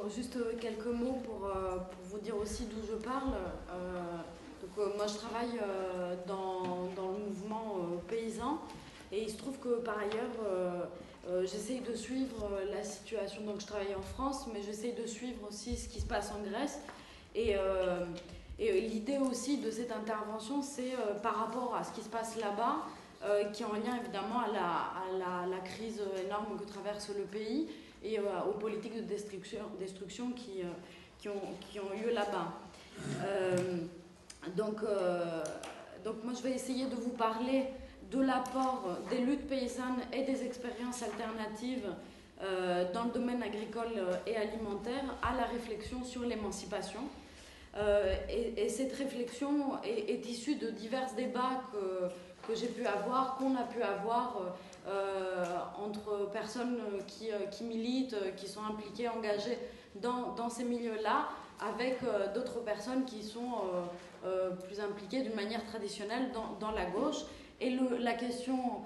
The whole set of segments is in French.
juste quelques mots pour vous dire aussi d'où je parle. Moi, je travaille dans le mouvement paysan et il se trouve que par ailleurs, j'essaye de suivre la situation. Donc, je travaille en France, mais j'essaye de suivre aussi ce qui se passe en Grèce. Et, l'idée aussi de cette intervention, c'est par rapport à ce qui se passe là-bas, qui est en lien évidemment à la crise énorme que traverse le pays et aux politiques de destruction qui ont lieu là-bas. Donc moi je vais essayer de vous parler de l'apport des luttes paysannes et des expériences alternatives dans le domaine agricole et alimentaire à la réflexion sur l'émancipation. Et cette réflexion est issue de divers débats que j'ai pu avoir, qu'on a pu avoir entre personnes qui militent, qui sont impliquées, engagées dans ces milieux-là, avec d'autres personnes qui sont plus impliquées d'une manière traditionnelle dans la gauche. Et la question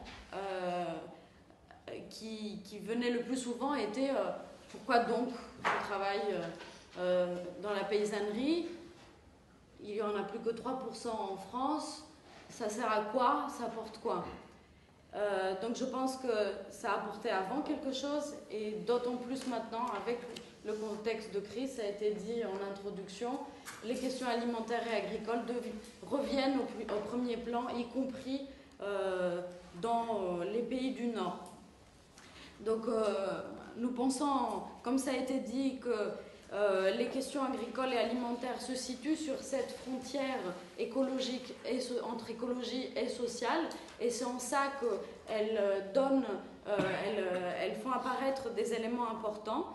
qui venait le plus souvent était pourquoi donc je travaille dans la paysannerie? Il n'y en a plus que 3% en France. Ça sert à quoi? Ça apporte quoi? Donc je pense que ça apportait avant quelque chose et d'autant plus maintenant avec le contexte de crise, ça a été dit en introduction, les questions alimentaires et agricoles reviennent au premier plan, y compris dans les pays du Nord. Donc nous pensons, comme ça a été dit, que les questions agricoles et alimentaires se situent sur cette frontière écologique entre écologie et sociale, et c'est en ça qu'elles elles font apparaître des éléments importants.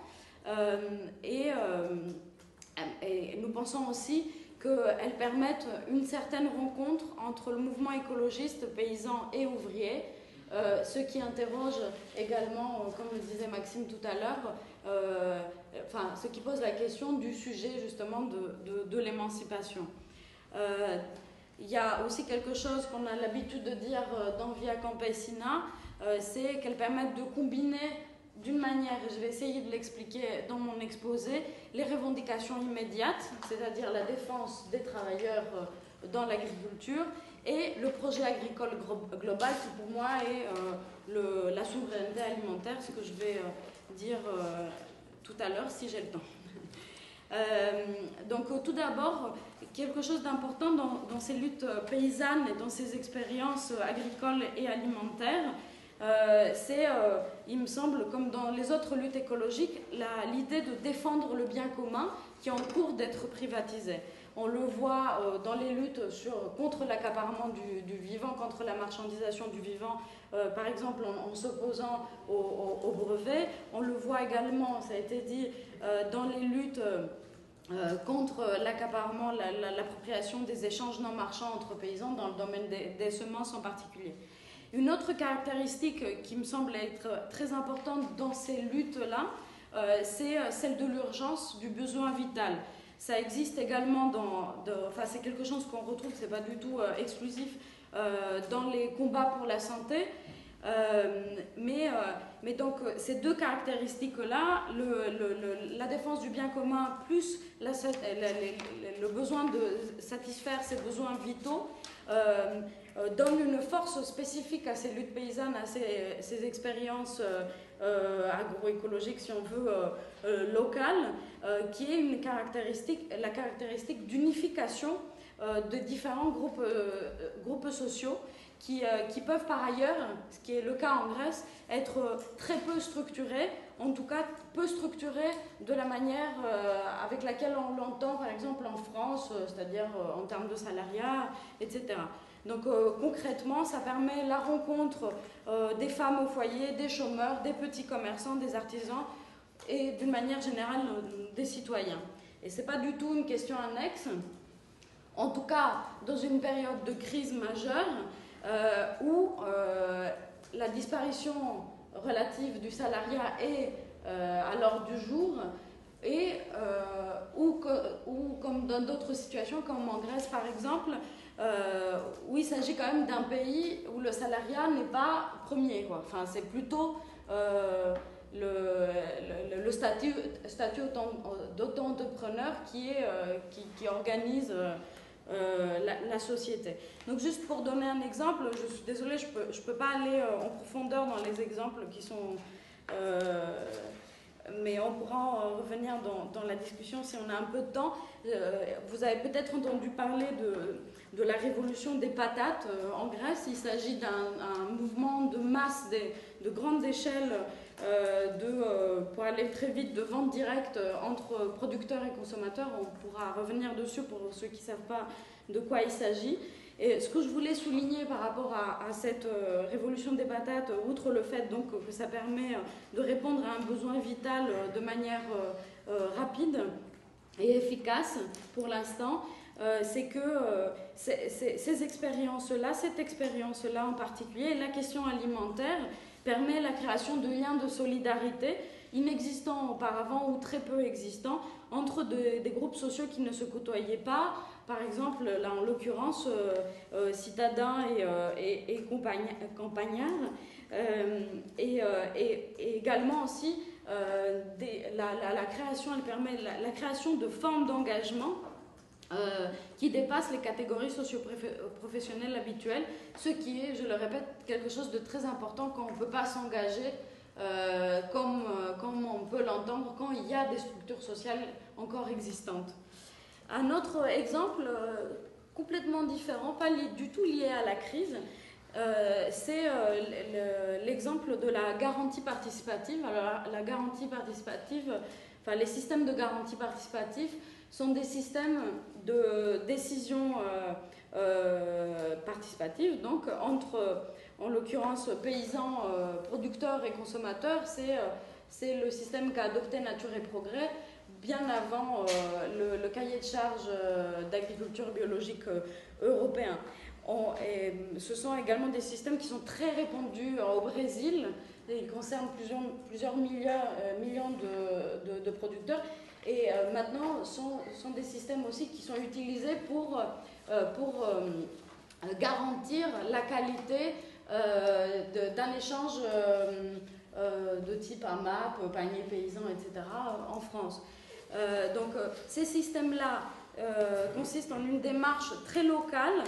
Et nous pensons aussi qu'elles permettent une certaine rencontre entre le mouvement écologiste, paysan et ouvrier, ce qui interroge également, comme le disait Maxime tout à l'heure, ce qui pose la question du sujet justement de l'émancipation. Il y a aussi quelque chose qu'on a l'habitude de dire dans Via Campesina, c'est qu'elles permettent de combiner d'une manière, et je vais essayer de l'expliquer dans mon exposé, les revendications immédiates, c'est-à-dire la défense des travailleurs dans l'agriculture, et le projet agricole global qui pour moi est la souveraineté alimentaire, ce que je vais dire tout à l'heure si j'ai le temps. Donc tout d'abord, quelque chose d'important dans ces luttes paysannes et dans ces expériences agricoles et alimentaires, c'est, il me semble, comme dans les autres luttes écologiques, l'idée de défendre le bien commun qui est en cours d'être privatisé. On le voit dans les luttes contre l'accaparement du vivant, contre la marchandisation du vivant, par exemple en s'opposant au brevet. On le voit également, ça a été dit, dans les luttes contre l'accaparement, l'appropriation des échanges non marchands entre paysans dans le domaine des semences en particulier. Une autre caractéristique qui me semble être très importante dans ces luttes-là, c'est celle de l'urgence, du besoin vital. Ça existe également c'est quelque chose qu'on retrouve, c'est pas du tout exclusif dans les combats pour la santé. Mais donc ces deux caractéristiques-là, la défense du bien commun plus le besoin de satisfaire ses besoins vitaux, donne une force spécifique à ces luttes paysannes, à ces expériences agroécologiques, si on veut, locales, qui est la caractéristique d'unification de différents groupes sociaux qui peuvent par ailleurs, ce qui est le cas en Grèce, être très peu structurés, en tout cas peu structurés de la manière avec laquelle on l'entend par exemple en France, c'est-à-dire en termes de salariat, etc. Donc concrètement, ça permet la rencontre des femmes au foyer, des chômeurs, des petits commerçants, des artisans et d'une manière générale des citoyens. Et ce n'est pas du tout une question annexe, en tout cas dans une période de crise majeure où la disparition relative du salariat est à l'ordre du jour et ou comme dans d'autres situations, comme en Grèce par exemple, où il s'agit quand même d'un pays où le salariat n'est pas premier, quoi. Enfin, c'est plutôt le statut d'auto-entrepreneur qui organise la société. Donc juste pour donner un exemple, je suis désolée, je peux pas aller en profondeur dans les exemples qui sont... mais on pourra en revenir dans la discussion si on a un peu de temps. Vous avez peut-être entendu parler de la révolution des patates en Grèce. Il s'agit d'un mouvement de masse, de grandes échelles, pour aller très vite, de vente directe entre producteurs et consommateurs. On pourra revenir dessus pour ceux qui ne savent pas de quoi il s'agit. Et ce que je voulais souligner par rapport à cette révolution des patates, outre le fait donc, que ça permet de répondre à un besoin vital de manière rapide et efficace pour l'instant, c'est que ces expériences-là, cette expérience-là en particulier, la question alimentaire, permet la création de liens de solidarité inexistants auparavant ou très peu existants entre des groupes sociaux qui ne se côtoyaient pas. Par exemple, là en l'occurrence, citadins et campagnards, et également aussi la création, elle permet la création de formes d'engagement qui dépassent les catégories socio-professionnelles habituelles, ce qui est, je le répète, quelque chose de très important quand on ne peut pas s'engager comme on peut l'entendre quand il y a des structures sociales encore existantes. Un autre exemple complètement différent, pas du tout lié à la crise, c'est l'exemple de la garantie participative. Alors, la garantie participative, enfin les systèmes de garantie participative sont des systèmes de décision participative, donc entre, en l'occurrence, paysans, producteurs et consommateurs. C'est le système qu'a adopté Nature et Progrès bien avant le cahier de charges d'agriculture biologique européen. Ce sont également des systèmes qui sont très répandus au Brésil. Ils concernent plusieurs millions de producteurs. Et maintenant, sont des systèmes aussi qui sont utilisés pour garantir la qualité d'un échange de type AMAP, panier paysan, etc. en France. Donc ces systèmes-là consistent en une démarche très locale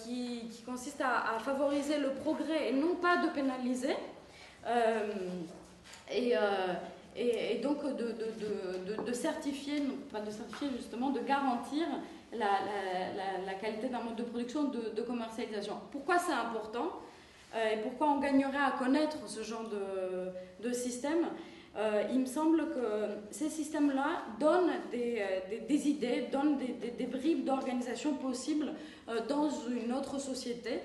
qui consiste à favoriser le progrès et non pas de pénaliser. Et donc de certifier, non pas de certifier justement, de garantir la qualité d'un mode de production, de commercialisation. Pourquoi c'est important et pourquoi on gagnerait à connaître ce genre de système? Il me semble que ces systèmes-là donnent des idées, donnent des bribes d'organisation possibles dans une autre société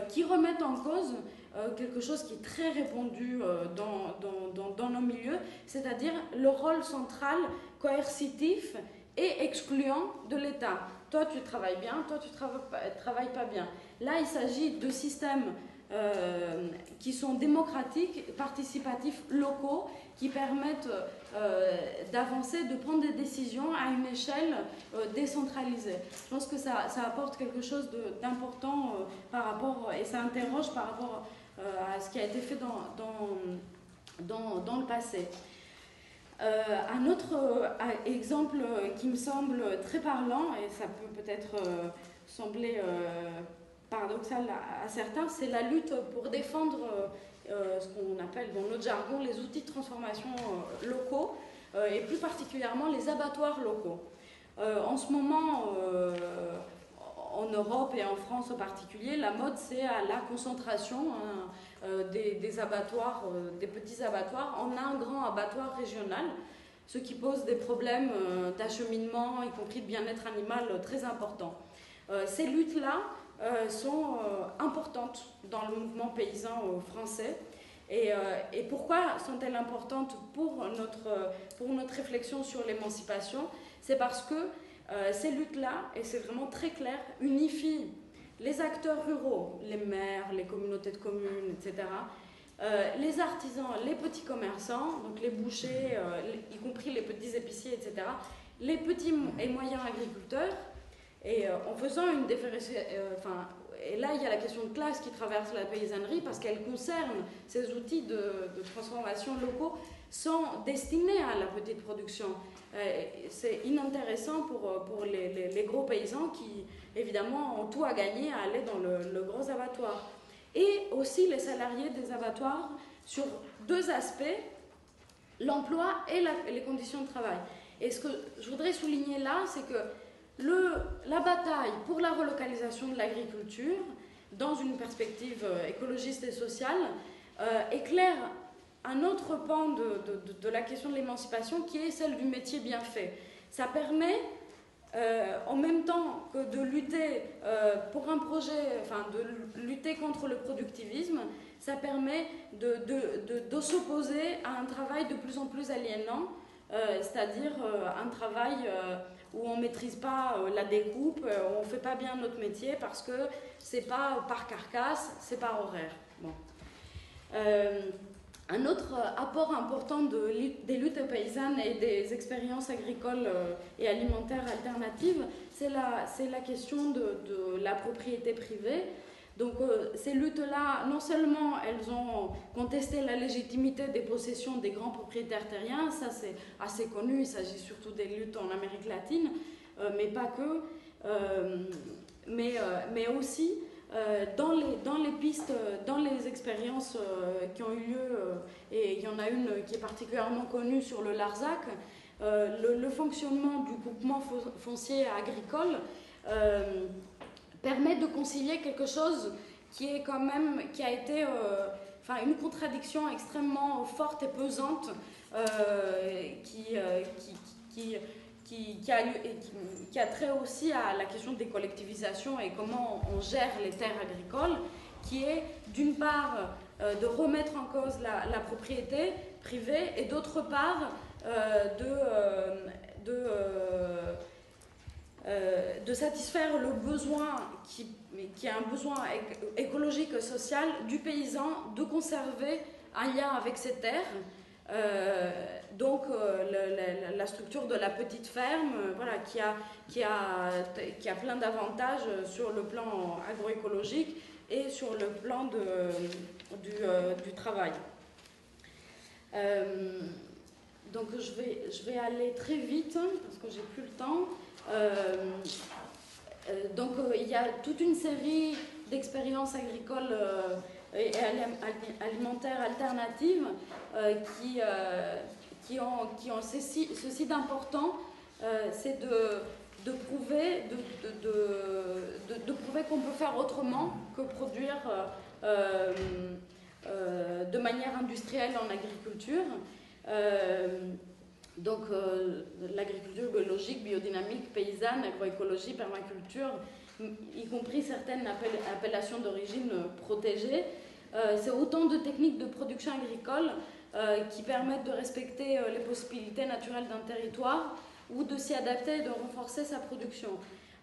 qui remettent en cause quelque chose qui est très répandu dans nos milieux, c'est-à-dire le rôle central, coercitif et excluant de l'État. Toi, tu travailles bien, toi, tu travailles pas bien. Là, il s'agit de systèmes qui sont démocratiques, participatifs, locaux, qui permettent d'avancer, de prendre des décisions à une échelle décentralisée. Je pense que ça apporte quelque chose d'important par rapport, et ça interroge par rapport à ce qui a été fait dans le passé. Un autre exemple qui me semble très parlant, et ça peut peut-être sembler paradoxal à certains, c'est la lutte pour défendre ce qu'on appelle dans notre jargon les outils de transformation locaux, et plus particulièrement les abattoirs locaux. En ce moment, en Europe et en France en particulier, la mode c'est à la concentration des abattoirs, des petits abattoirs, en un grand abattoir régional, ce qui pose des problèmes d'acheminement, y compris de bien-être animal, très importants. Ces luttes-là sont importantes dans le mouvement paysan français. Et pourquoi sont-elles importantes pour notre réflexion sur l'émancipation? C'est parce que ces luttes-là, et c'est vraiment très clair, unifient les acteurs ruraux, les maires, les communautés de communes, etc., les artisans, les petits commerçants, donc les bouchers, y compris les petits épiciers, etc., les petits et moyens agriculteurs, et en faisant et là, il y a la question de classe qui traverse la paysannerie parce qu'elle concerne ces outils de transformation locaux sont destinés à la petite production. C'est inintéressant pour les gros paysans qui, évidemment, ont tout à gagner à aller dans le gros abattoir. Et aussi les salariés des abattoirs sur deux aspects, l'emploi et les conditions de travail. Et ce que je voudrais souligner là, c'est que la bataille pour la relocalisation de l'agriculture, dans une perspective écologiste et sociale, éclaire un autre pan de la question de l'émancipation qui est celle du métier bien fait. Ça permet, en même temps que de lutter pour un projet, enfin de lutter contre le productivisme, ça permet de s'opposer à un travail de plus en plus aliénant, c'est-à-dire un travail où on ne maîtrise pas la découpe, où on ne fait pas bien notre métier parce que ce n'est pas par carcasse, c'est par horaire. Bon. Un autre apport important des luttes paysannes et des expériences agricoles et alimentaires alternatives, c'est la question de la propriété privée. Donc ces luttes-là, non seulement elles ont contesté la légitimité des possessions des grands propriétaires terriens, ça c'est assez connu, il s'agit surtout des luttes en Amérique latine, mais pas que, mais aussi dans les pistes, dans les expériences qui ont eu lieu, et il y en a une qui est particulièrement connue sur le Larzac, le fonctionnement du groupement foncier agricole permet de concilier quelque chose qui est quand même, qui a été une contradiction extrêmement forte et pesante qui a trait aussi à la question des collectivisations et comment on gère les terres agricoles, qui est d'une part de remettre en cause la propriété privée et d'autre part de satisfaire le besoin qui est un besoin écologique et social du paysan de conserver un lien avec ses terres. Donc la structure de la petite ferme, voilà, qui a plein d'avantages sur le plan agroécologique et sur le plan du travail. Donc je vais aller très vite parce que j'ai plus le temps. Donc il y a toute une série d'expériences agricoles et alimentaires alternatives qui ont ceci d'important, c'est de prouver qu'on peut faire autrement que produire de manière industrielle en agriculture. Donc l'agriculture biologique, biodynamique, paysanne, agroécologie, permaculture, y compris certaines appellations d'origine protégée. C'est autant de techniques de production agricole qui permettent de respecter les possibilités naturelles d'un territoire ou de s'y adapter et de renforcer sa production.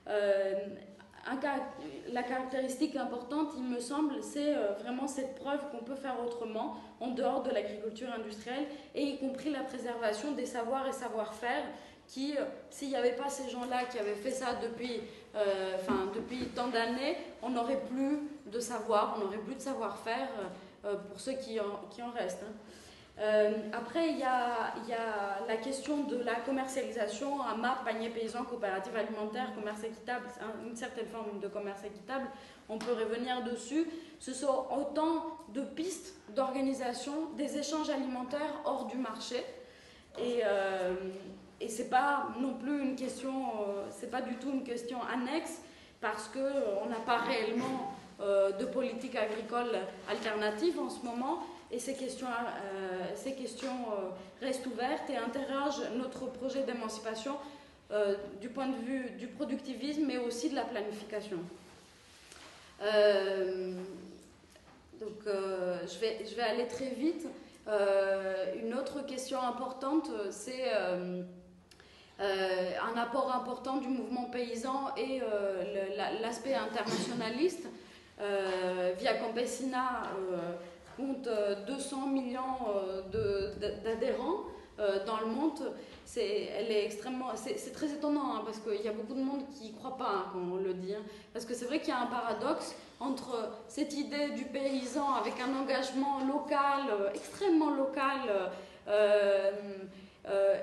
La caractéristique importante, il me semble, c'est vraiment cette preuve qu'on peut faire autrement en dehors de l'agriculture industrielle, et y compris la préservation des savoirs et savoir-faire qui, s'il n'y avait pas ces gens-là qui avaient fait ça depuis tant d'années, on n'aurait plus de savoir, on n'aurait plus de savoir-faire pour ceux qui en restent. Après, il y a la question de la commercialisation, AMAP, panier paysan, coopérative alimentaire, commerce équitable, une certaine forme de commerce équitable, on peut revenir dessus. Ce sont autant de pistes d'organisation des échanges alimentaires hors du marché. Et c'est pas non plus une question, c'est pas du tout une question annexe, parce qu'on n'a pas réellement de politique agricole alternative en ce moment. Et ces questions restent ouvertes et interrogent notre projet d'émancipation du point de vue du productivisme, mais aussi de la planification. Donc, je vais aller très vite. Une autre question importante, c'est un apport important du mouvement paysan et l'aspect internationaliste. Via Campesina compte 200 millions d'adhérents dans le monde. C'est très étonnant, hein, parce qu'il y a beaucoup de monde qui n'y croit pas, hein, quand on le dit. Hein, parce que c'est vrai qu'il y a un paradoxe. entre cette idée du paysan avec un engagement local, extrêmement local,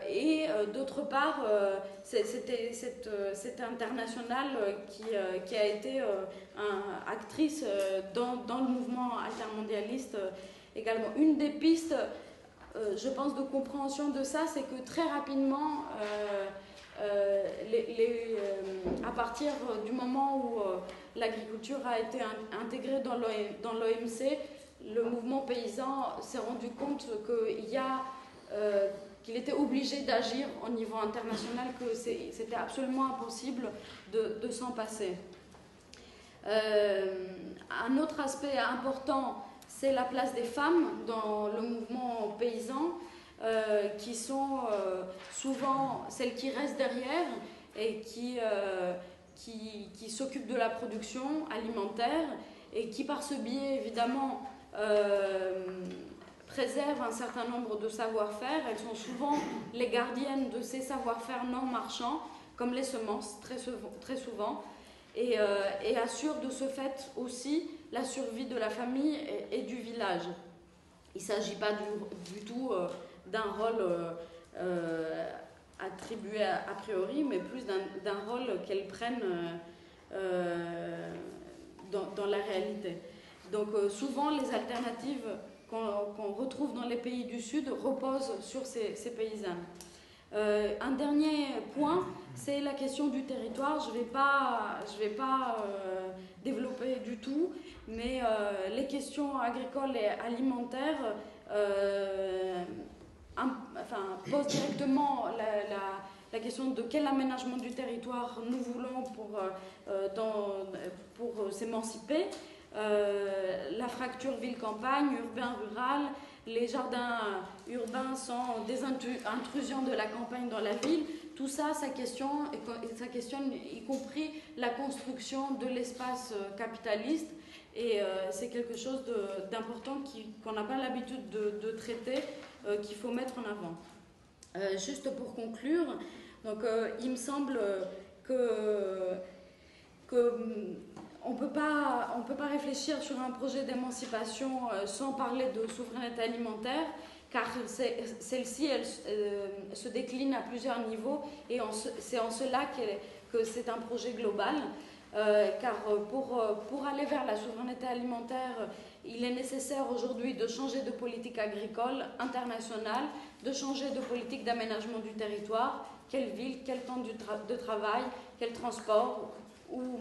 et d'autre part, cette internationale qui a été actrice dans le mouvement altermondialiste également. Une des pistes, je pense, de compréhension de ça, c'est que très rapidement, à partir du moment où l'agriculture a été intégrée dans l'OMC, le mouvement paysan s'est rendu compte qu'il était obligé d'agir au niveau international, que c'était absolument impossible de s'en passer. Un autre aspect important, c'est la place des femmes dans le mouvement paysan, qui sont souvent celles qui restent derrière et qui s'occupent de la production alimentaire et qui, par ce biais, évidemment, préservent un certain nombre de savoir-faire. Elles sont souvent les gardiennes de ces savoir-faire non marchands, comme les semences, très souvent, et assurent de ce fait aussi la survie de la famille et du village. Il ne s'agit pas du tout d'un rôle attribué a priori, mais plus d'un rôle qu'elles prennent dans la réalité. Donc souvent les alternatives qu'on retrouve dans les pays du Sud reposent sur ces paysannes. Un dernier point, c'est la question du territoire. Je vais pas développer du tout, mais les questions agricoles et alimentaires posent directement la question de quel aménagement du territoire nous voulons pour s'émanciper. La fracture ville-campagne, urbain-rural, les jardins urbains sont des intrusions de la campagne dans la ville. Tout ça, ça questionne y compris la construction de l'espace capitaliste. Et c'est quelque chose d'important qu'on n'a pas l'habitude de traiter, qu'il faut mettre en avant. Juste pour conclure, donc, il me semble on ne peut pas réfléchir sur un projet d'émancipation sans parler de souveraineté alimentaire, car celle-ci elle se décline à plusieurs niveaux, et c'est en cela que c'est un projet global. Car pour aller vers la souveraineté alimentaire, il est nécessaire aujourd'hui de changer de politique agricole internationale, de changer de politique d'aménagement du territoire, quelle ville, quel temps de travail, quel transport, où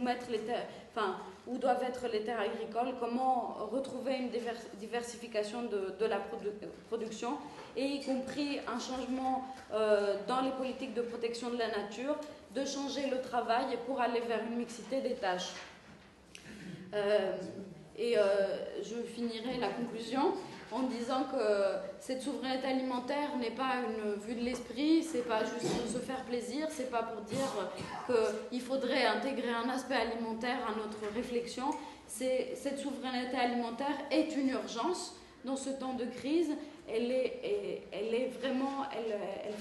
doivent être les terres agricoles, comment retrouver une diversification de la production, et y compris un changement dans les politiques de protection de la nature, de changer le travail pour aller vers une mixité des tâches. Je finirai la conclusion en disant que cette souveraineté alimentaire n'est pas une vue de l'esprit, c'est pas juste pour se faire plaisir, c'est pas pour dire qu'il faudrait intégrer un aspect alimentaire à notre réflexion. Cette souveraineté alimentaire est une urgence dans ce temps de crise. Elle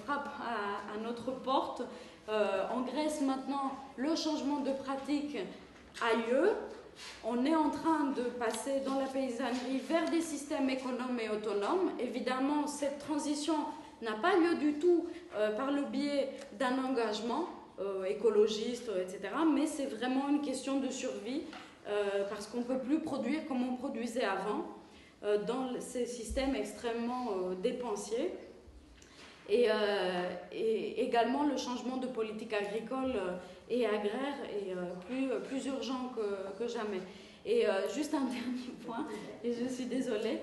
frappe à notre porte. En Grèce maintenant, le changement de pratique a lieu. On est en train de passer dans la paysannerie vers des systèmes économes et autonomes. Évidemment, cette transition n'a pas lieu du tout par le biais d'un engagement écologiste, etc. Mais c'est vraiment une question de survie parce qu'on ne peut plus produire comme on produisait avant dans ces systèmes extrêmement dépensiers. Et également, le changement de politique agricole et agraire est plus urgent que jamais. Et juste un dernier point, et je suis désolée,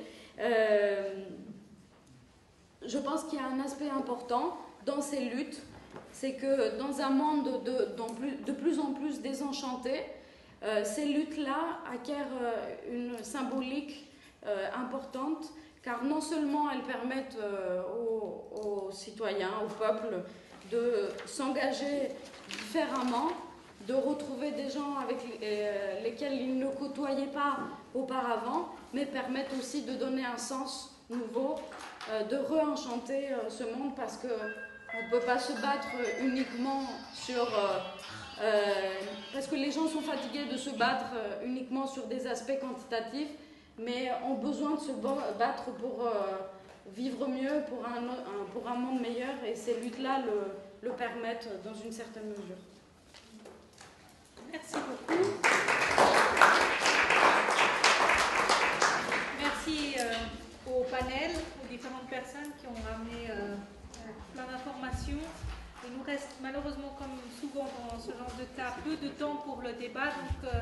je pense qu'il y a un aspect important dans ces luttes, c'est que dans un monde de plus en plus désenchanté, ces luttes-là acquièrent une symbolique importante, car non seulement elles permettent aux citoyens, au peuple, de s'engager différemment, de retrouver des gens avec lesquels ils ne côtoyaient pas auparavant, mais permettent aussi de donner un sens nouveau, de réenchanter ce monde, parce que On ne peut pas se battre uniquement sur... parce que les gens sont fatigués de se battre uniquement sur des aspects quantitatifs, mais ont besoin de se battre pour vivre mieux, pour un monde meilleur, et ces luttes-là le permettent dans une certaine mesure. Merci beaucoup. Merci au panel, aux différentes personnes qui ont ramené plein d'informations. Il nous reste malheureusement, comme souvent dans ce genre de cas, peu de temps pour le débat. Donc,